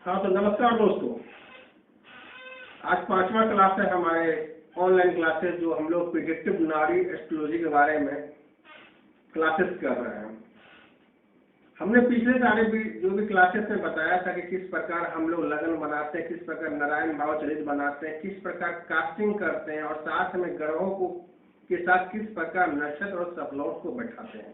हाँ तो नमस्कार दोस्तों। आज 5वां क्लास है हमारे ऑनलाइन क्लासेस जो हम लोग प्रिडिक्टिव नाड़ी एस्ट्रोलॉजी के बारे में क्लासेस कर रहे हैं। हमने पिछले सारे जो भी क्लासेस में बताया था कि किस प्रकार हम लोग लगन बनाते हैं, किस प्रकार नारायण भाव चरित बनाते हैं, किस प्रकार कास्टिंग करते हैं और साथ में ग्रहों को के साथ किस प्रकार नक्षत्र और सबलॉट को बैठाते हैं।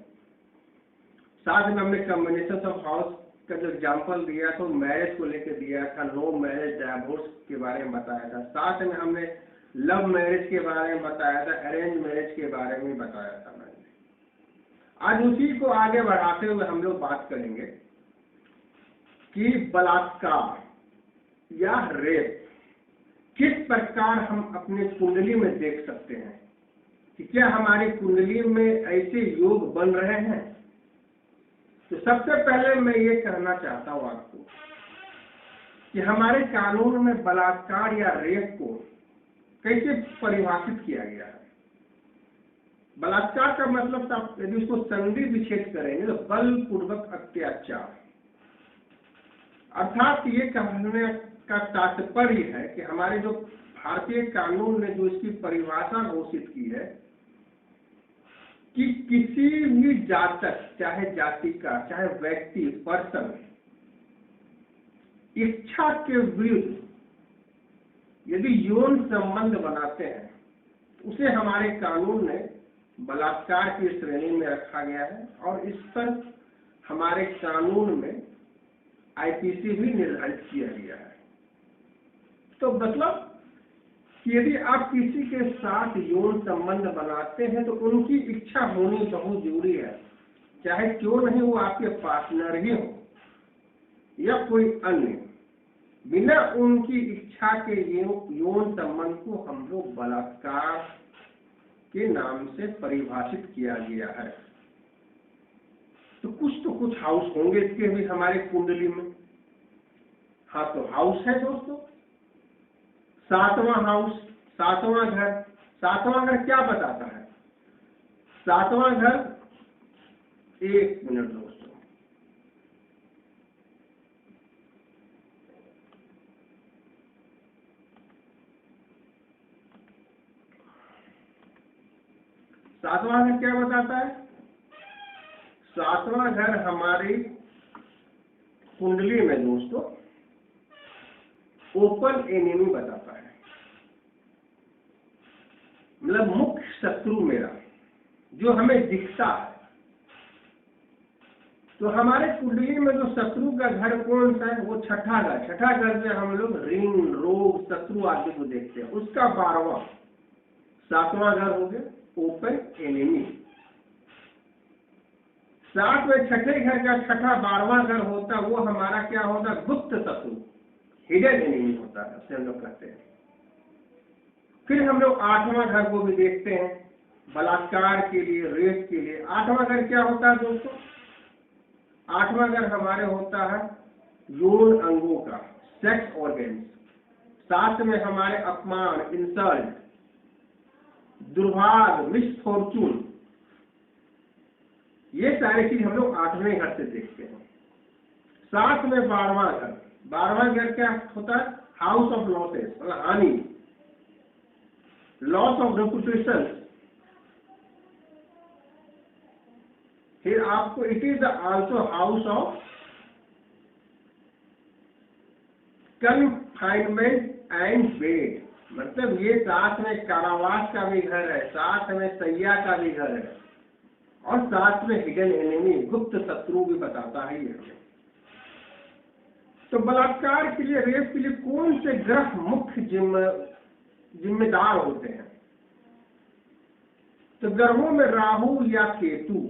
साथ में हमने कॉम्बिनेशन ऑफ हाउस का जो एग्जाम्पल दिया तो मैरिज को लेकर दिया था, नो मैरिज डाइवोर्स के बारे में बताया था। साथ में हमने लव मैरिज के बारे में बताया था, अरेंज मैरिज के बारे में बताया था। मैंने आज उसी को आगे बढ़ाते हुए हम लोग बात करेंगे कि बलात्कार या रेप किस प्रकार हम अपने कुंडली में देख सकते हैं कि क्या हमारी कुंडली में ऐसे योग बन रहे हैं। तो सबसे पहले मैं ये कहना चाहता हूं आपको कि हमारे कानून में बलात्कार या रेप को कैसे परिभाषित किया गया है। बलात्कार का मतलब यदि उसको संधि विच्छेद करेंगे तो बलपूर्वक अत्याचार, अर्थात ये कहने का तात्पर्य है कि हमारे जो भारतीय कानून ने जो इसकी परिभाषा घोषित की है कि किसी भी जातक, चाहे जाति का, चाहे व्यक्ति, पर्सन, इच्छा के विरुद्ध यदि यौन संबंध बनाते हैं उसे हमारे कानून ने बलात्कार की श्रेणी में रखा गया है और इस पर हमारे कानून में आईपीसी भी निर्धारित किया गया है। तो मतलब कि यदि आप किसी के साथ यौन संबंध बनाते हैं तो उनकी इच्छा होनी बहुत जरूरी है, चाहे क्यों नहीं वो आपके पार्टनर ही हो या कोई अन्य। बिना उनकी इच्छा के यौन संबंध को हम लोग बलात्कार के नाम से परिभाषित किया गया है। तो कुछ हाउस होंगे इसके भी हमारे कुंडली में। हाँ तो हाउस है दोस्तों 7वां हाउस, 7वां घर। 7वां घर क्या बताता है? 7वां घर, एक मिनट दोस्तों, सातवां घर क्या बताता है? 7वां घर हमारी कुंडली में दोस्तों ओपन एनिमी बताता है, मतलब मुख्य शत्रु मेरा जो हमें दिखता है। तो हमारे कुंडली में जो शत्रु का घर कौन सा है? वो छठा घर। छठा घर में हम लोग ऋण, रोग, शत्रु आदि को देखते हैं। उसका 12वां, 7वां घर हो गया ओपन एनिमी। साथ में छठे घर का छठा 12वां घर होता है, वो हमारा क्या होता है? गुप्त शत्रु, हिडन एनिमी होता है, उसे हम लोग कहते हैं। फिर हम लोग 8वां घर को भी देखते हैं बलात्कार के लिए, रेप के लिए। 8वां घर क्या होता है दोस्तों? 8वां घर हमारे होता है यौन अंगों का, सेक्स ऑर्गन्स। साथ में हमारे अपमान, इंसल्ट, दुर्भाग्य, मिसफॉर्चून, ये सारी चीज हम लोग 8वें घर से देखते हैं। साथ में 12वां घर। 12वां घर क्या होता है? हाउस ऑफ लॉसेस, मतलब हानि, लॉस ऑफ रेपुटेशन। फिर आपको it is also house of confinement and bed, मतलब ये साथ में कारावास का भी घर है, साथ में सैया का भी घर है और साथ में हिडन एनिमी, गुप्त शत्रु भी बताता है ये हमें। तो बलात्कार के लिए, रेप के लिए कौन से ग्रह मुख्य जिम्मेदार होते हैं? तो ग्रहों में राहु या केतु।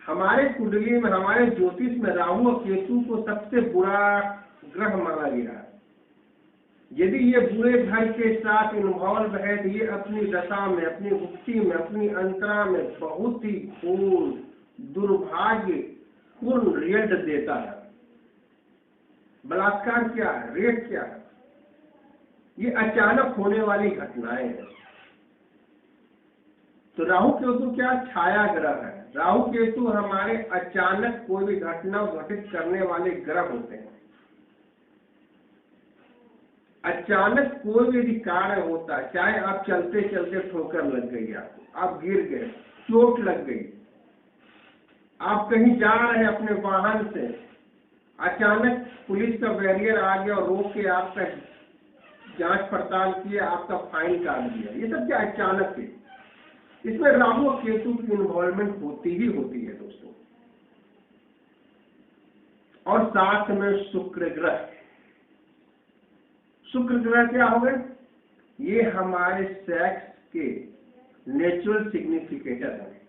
हमारे कुंडली में, हमारे ज्योतिष में राहु और केतु को सबसे बुरा ग्रह माना गया है। यदि ये बुरे घर के साथ इन्वॉल्व है तो ये अपनी दशा में, अपनी भुक्ति में, अपनी अंतरा में बहुत ही घोर दुर्भाग्यपूर्ण रिजल्ट देता है। बलात्कार क्या है? रेप क्या है? ये अचानक होने वाली घटनाएं हैं। तो राहु केतु क्या छाया ग्रह है। राहु केतु हमारे अचानक कोई भी घटना घटित करने वाले ग्रह होते हैं। अचानक कोई भी यदि कार्य होता है, चाहे आप चलते चलते ठोकर लग गई, आपको आप गिर गए, चोट लग गई, आप कहीं जा रहे हैं अपने वाहन से, अचानक पुलिस का बैरियर आ गया और रोक के आपका जांच पड़ताल किया, आपका फाइन काट दिया, ये सब क्या अचानक है। इसमें राहु और केतु की इन्वॉल्वमेंट होती ही होती है दोस्तों। और साथ में शुक्र ग्रह। शुक्र ग्रह क्या हो गए, ये हमारे सेक्स के नेचुरल सिग्निफिकेटर है।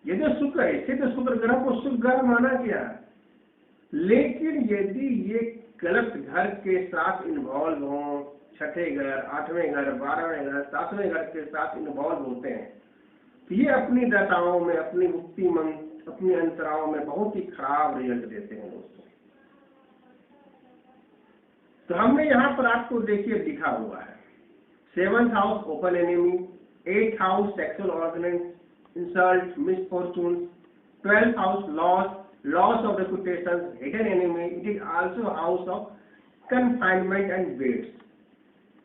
ये जो शुक्र है, इसे तो शुक्र ग्रह को शुभ ग्रह माना गया, लेकिन यदि ये गलत घर के साथ इन्वॉल्व हो, छठे घर, 8वें घर, 12वें घर, 7वें घर के साथ इन्वॉल्व होते हैं, तो ये अपनी दशाओं में, अपनी मुक्ति मन, अपनी अंतराओं में बहुत ही खराब रिजल्ट देते हैं दोस्तों। तो हमने यहाँ पर आपको देखिए लिखा हुआ है 7th house open enemy, 8th house sexual organs, insult, misfortune, 12th house loss of reputation, hidden enemy. It is also house of confinement and waits.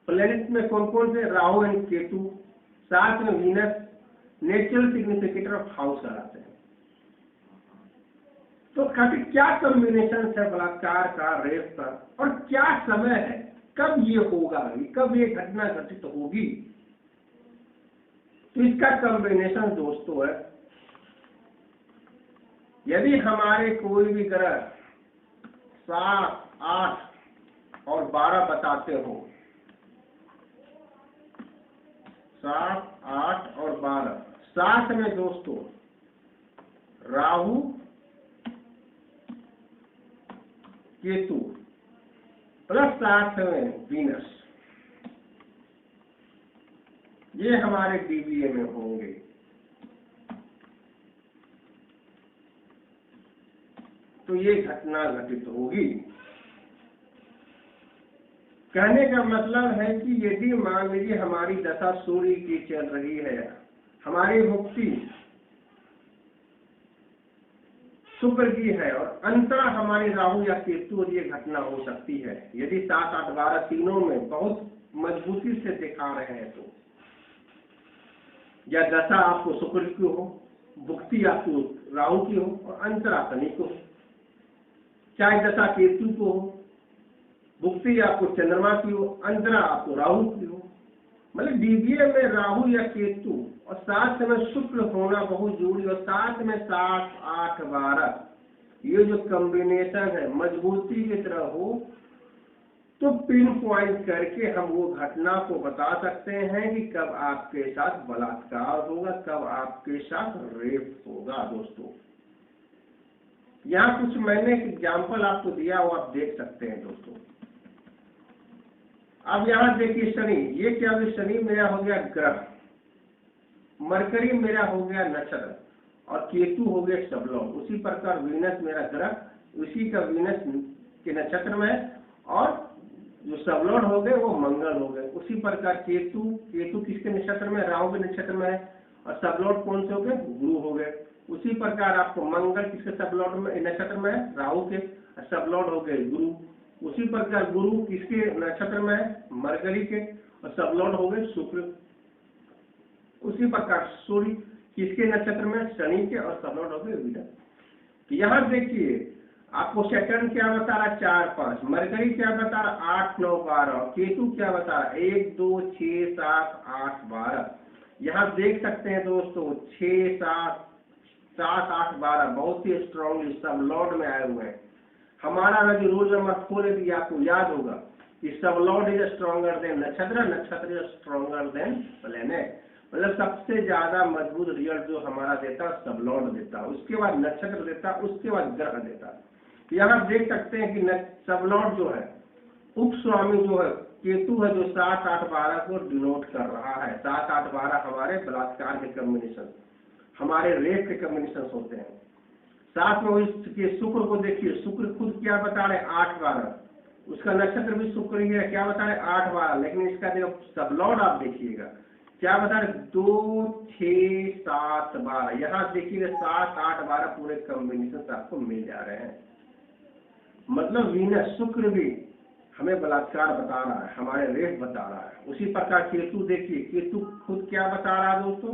Planet में कौन कौन से, राहु एंड केतु, साथ में Venus, natural significator of house कराते हैं। तो काफी क्या कॉम्बिनेशन है बलात्कार का, रेप का, और क्या समय है, कब ये होगा, कब ये घटना घटित होगी। तो इसका कॉम्बिनेशन दोस्तों है, यदि हमारे कोई भी ग्रह 7, 8 और 12 बताते हो, 7, 8 और 12, साथ में दोस्तों राहु केतु प्लस साथ में वीनस, ये हमारे डीबीए में होंगे। तो ये घटना घटित होगी। कहने का मतलब है कि यदि मान लीजिए हमारी दशा सूर्य की चल रही है, हमारी मुक्ति शुक्र की है, और अंतरा हमारी राहु या केतु, ये घटना हो सकती है। यदि 7, 8, 12 तीनों में बहुत मजबूती से दिखा रहे हैं तो, या दशा आपको शुक्र की हो, भुक्ति आपको राहु की हो, और अंतरा शनि को हो, चाहे दशा केतु को हो, भुक्ति आपको चंद्रमा की हो, अंतरा आपको राहु की हो। मतलब डीबीए में राहु या केतु और साथ में शुक्र होना बहुत जरूरी, और साथ में 7, 8, 12 ये जो कॉम्बिनेशन है मजबूती की तरह हो, तो पिन पॉइंट करके हम वो घटना को बता सकते हैं कि कब आपके साथ बलात्कार होगा, कब आपके साथ रेप होगा दोस्तों। यहाँ कुछ मैंने एग्जाम्पल आपको दिया, वो आप देख सकते हैं दोस्तों। अब यहाँ देखिए शनि, ये क्या है, शनि मेरा हो गया ग्रह, मरकरी मेरा हो गया नक्षत्र, और केतु हो गया सबलॉर्ड। उसी प्रकार वीनस मेरा ग्रह, उसी का वीनस के नक्षत्र में है, और जो सबलॉर्ड हो गए वो मंगल हो गए। उसी प्रकार केतु किसके नक्षत्र में, राहु के नक्षत्र में है, और सबलॉर्ड कौन से हो गए, गुरु हो गए। उसी प्रकार आपको मंगल किसके सबलॉर्ड में, नक्षत्र में है, राहु के, और सबलॉर्ड हो गए गुरु। उसी प्रकार गुरु किसके नक्षत्र में है, मरकरी के, और सबलॉर्ड हो गए शुक्र। उसी प्रकार सूर्य किसके नक्षत्र में, शनि के, और सबलॉर्ड हो गए वीनस। तो यहाँ देखिए आपको सैटर्न क्या बता रहा, 4, 5, मरकरी क्या बता रहा, 8, 9, 12, केतु क्या बता रहा, 1, 2, 6, 7, 8, 12। यहाँ देख सकते हैं दोस्तों 6, 7, 8, 12 बहुत ही स्ट्रॉन्गली सबलॉर्ड में आए हुए हैं। हमारा जो रूल नंबर 4 यदि आपको याद होगा कि सबलॉर्ड इज स्ट्रॉन्गर देन नक्षत्र, नक्षत्र इज स्ट्रॉन्गर देन प्लेनेट। मतलब सबसे ज्यादा मजबूत रिजल्ट जो हमारा देता सबलॉर्ड देता, उसके बाद नक्षत्र देता, उसके बाद ग्रह देता। यहाँ देख सकते हैं कि सबलॉर्ड जो है, उपस्वामी जो है केतु है, जो 7, 8, 12 को डिनोट कर रहा है। 7, 8, 12 हमारे बलात्कार के कॉम्बिनेशन, हमारे रेप के कॉम्बिनेशन होते हैं। साथ में उसके शुक्र को देखिए, शुक्र खुद क्या बता रहे, 8, 12, उसका नक्षत्र भी शुक्र ही है, क्या बता रहे, 8, 12, लेकिन इसका जो सबलॉर्ड आप देखिएगा क्या बता रहे, 2, 6, 7, 12। यहाँ देखिए 7, 8, 12 पूरे कॉम्बिनेशन आपको मिल जा रहे हैं। मतलब वीनस शुक्र भी हमें बलात्कार बता रहा है, हमारे रेप बता रहा है। उसी प्रकार केतु देखिए, केतु खुद क्या बता रहा है दोस्तों,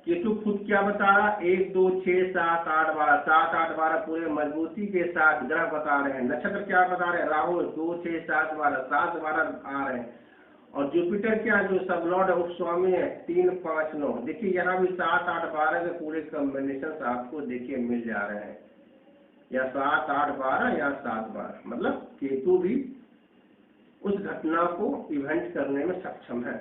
केतु खुद क्या बता रहा है, 1, 2, 6, 7, 8, 12, 7, 8, 12 पूरे मजबूती के साथ ग्रह बता रहे हैं। नक्षत्र क्या बता रहे हैं, राहु 2, 6, 7, 12, 7, 12 आ रहे हैं। और जुपिटर क्या जो सब लॉर्ड है, उपस्वामी है, 3, 5, 9। देखिए यहाँ भी 7, 8, 12 के पूरे कॉम्बिनेशन आपको देखिए मिल जा रहे हैं, या 7, 8, 12 या 7, 12। मतलब केतु भी उस घटना को इवेंट करने में सक्षम है।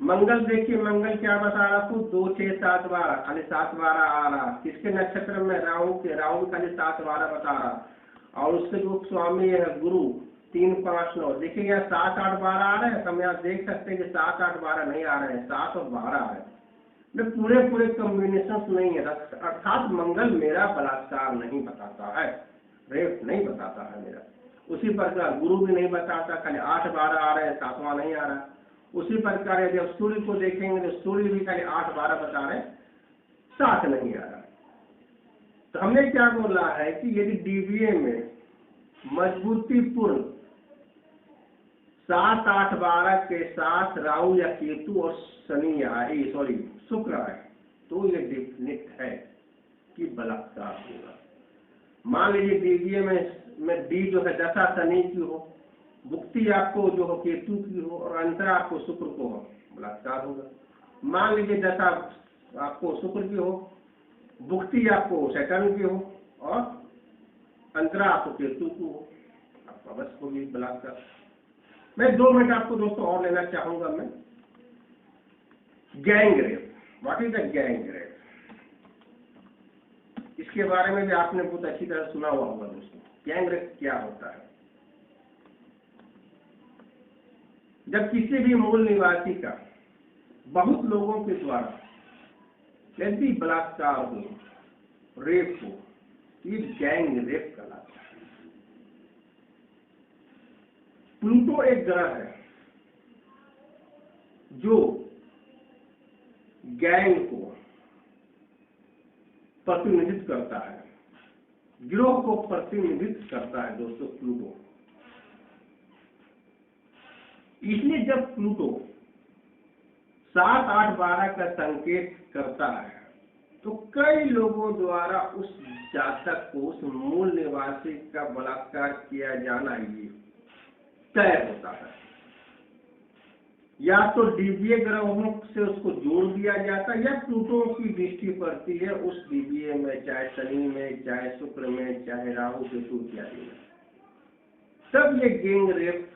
मंगल देखिए, मंगल क्या बता रहा आपको, 2, 6, 7, 12 खाली 7, 12 आ रहा। किसके नक्षत्र में, राहु के, राहु खाली 7, 12 बता रहा। और उसके जो स्वामी है गुरु 3, 5, 9। देखिए यहाँ 7, 8, 12 आ रहे हैं। हम यहाँ देख सकते हैं कि 7, 8, 12 नहीं आ रहे हैं, 7 और 12 है। पूरे कॉम्बिनेशन नहीं है, अर्थात मंगल मेरा बलात्कार नहीं बताता है, रेप नहीं बताता है मेरा। उसी प्रकार गुरु भी नहीं बताता, खाली 8, 12 आ रहे हैं, 7वां नहीं आ रहा। उसी प्रकार यदि आप सूर्य को देखेंगे तो सूर्य भी खाली 8, 12 बता रहे, 7 नहीं आ रहा। तो हमने क्या बोला है कि यदि डीबीए में मजबूती पूर्ण 7, 8, 12 के साथ राहु या केतु और शनि आए, सॉरी शुक्र आए, तो ये डेफिनेट है कि बलात्कार होगा। मान लीजिए डीबीए में डी जो है दशा शनि की हो, भुक्ति आपको जो हो केतु की हो, और अंतरा आपको शुक्र को हो, बलात्कार होगा। मान लीजिए दशा आपको शुक्र की हो, भुक्ति आपको सैटर्न की हो, और अंतरा आपको केतु को हो, आपको अवश्य होगी बलात्कार। मैं 2 मिनट आपको दोस्तों और लेना चाहूंगा। मैं gang rape, what is the gang rape, इसके बारे में भी आपने बहुत अच्छी तरह सुना हुआ होगा दोस्तों। गैंग रेप क्या होता है, जब किसी भी मूल निवासी का बहुत लोगों के द्वारा यदि बलात्कार हो, रेप हो, ये गैंग रेप कहलाता है। प्लूटो एक ग्रह है जो गैंग को प्रतिनिधित्व करता है, गिरोह को प्रतिनिधित्व करता है दोस्तों प्लूटो। इसलिए जब प्लूटो 7, 8, 12 का संकेत करता है तो कई लोगों द्वारा उस जातक को, उस मूल निवासी का बलात्कार किया जाना ये तय होता है। या तो डीबीए ग्रहों से उसको जोड़ दिया जाता है, या प्लूटो की दृष्टि पड़ती है उस डीबीए में, चाहे शनि में, चाहे शुक्र में, चाहे राहु केतु इत्यादि में, तब ये गैंग रेप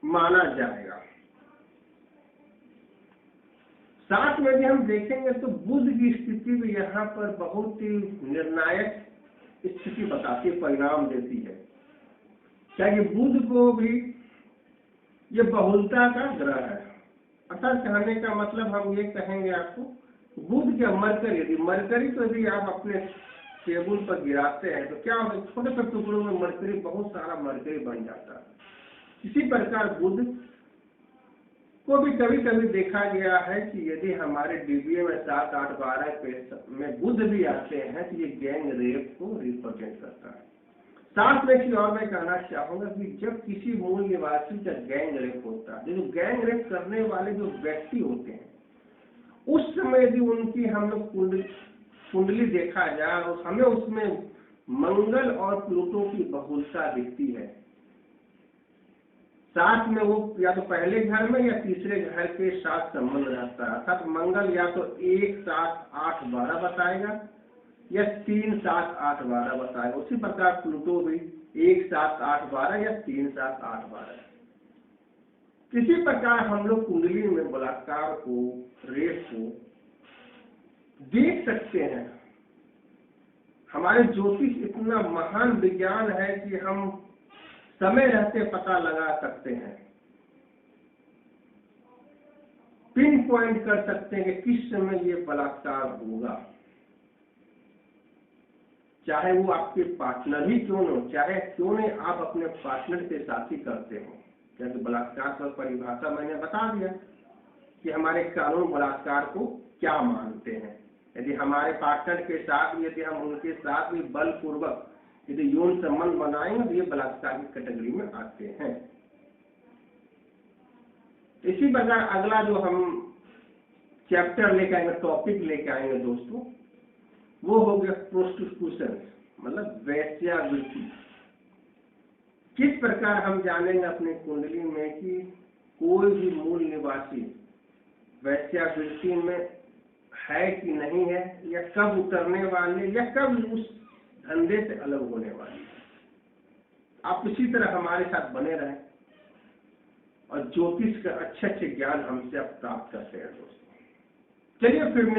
माना जाएगा। साथ में भी हम देखेंगे तो बुध की स्थिति भी यहाँ पर बहुत ही निर्णायक स्थिति बताती, परिणाम देती है। क्या कि बुध को भी ये बहुलता का ग्रह है। अर्थात कहने का मतलब हम ये कहेंगे आपको, बुध क्या मरकरी, यदि मरकरी को यदि आप अपने टेबल पर गिराते हैं तो क्या होता है, छोटे छोटे टुकड़ों में मरकरी, बहुत सारा मरकरी बन जाता है। इसी प्रकार बुध को भी कभी कभी देखा गया है कि यदि हमारे डीबीए में 7, 8, 12 में बुध भी आते हैं तो ये गैंग रेप को रिप्रेजेंट करता है। साथ में एक और मैं कहना चाहूंगा कि जब किसी मूल निवासी का गैंग रेप होता है, जो गैंग रेप करने वाले जो व्यक्ति होते हैं, उस समय भी उनकी हम लोग कुंडली देखा जाए और हमें उसमें मंगल और प्लूटो की बहुलता दिखती है। साथ में वो या तो पहले घर में या तीसरे घर के साथ संबंध रहता है। अर्थात मंगल या तो 1, 7, 8, 12 बताएगा, या 3, 7, 8, 12 बताएगा। उसी प्रकार प्लूटो भी 1, 7, 8, 12 या 3, 7, 8, 12। किसी प्रकार हम लोग कुंडली में बलात्कार को, रेप को देख सकते हैं। हमारे ज्योतिष इतना महान विज्ञान है कि हम समय रहते पता लगा सकते हैं, पिन पॉइंट कर सकते हैं कि किस समय ये बलात्कार होगा। चाहे वो आपके पार्टनर ही क्यों न हो, चाहे क्यों नहीं आप अपने पार्टनर के साथ ही करते हो, जैसे बलात्कार पर परिभाषा मैंने बता दिया कि हमारे कानून बलात्कार को क्या मानते हैं। यदि हमारे पार्टनर के साथ, यदि हम उनके साथ भी बलपूर्वक यदि यौन संबंध बनाएंगे तो ये बलात्कार की कैटेगरी में आते हैं। इसी प्रकार अगला जो हम चैप्टर लेके आएंगे, टॉपिक लेके आएंगे दोस्तों, वो हो गया प्रोस्टिट्यूशन, मतलब वेश्यावृत्ति। किस प्रकार हम जानेंगे अपनी कुंडली में कि कोई भी मूल निवासी वेश्यावृत्ति में है कि नहीं है, या कब उतरने वाले, या कब उस धंधे से अलग होने वाले। आप इसी तरह हमारे साथ बने रहें और ज्योतिष का अच्छे अच्छे ज्ञान हमसे आप प्राप्त करते हैं दोस्तों। चलिए फिर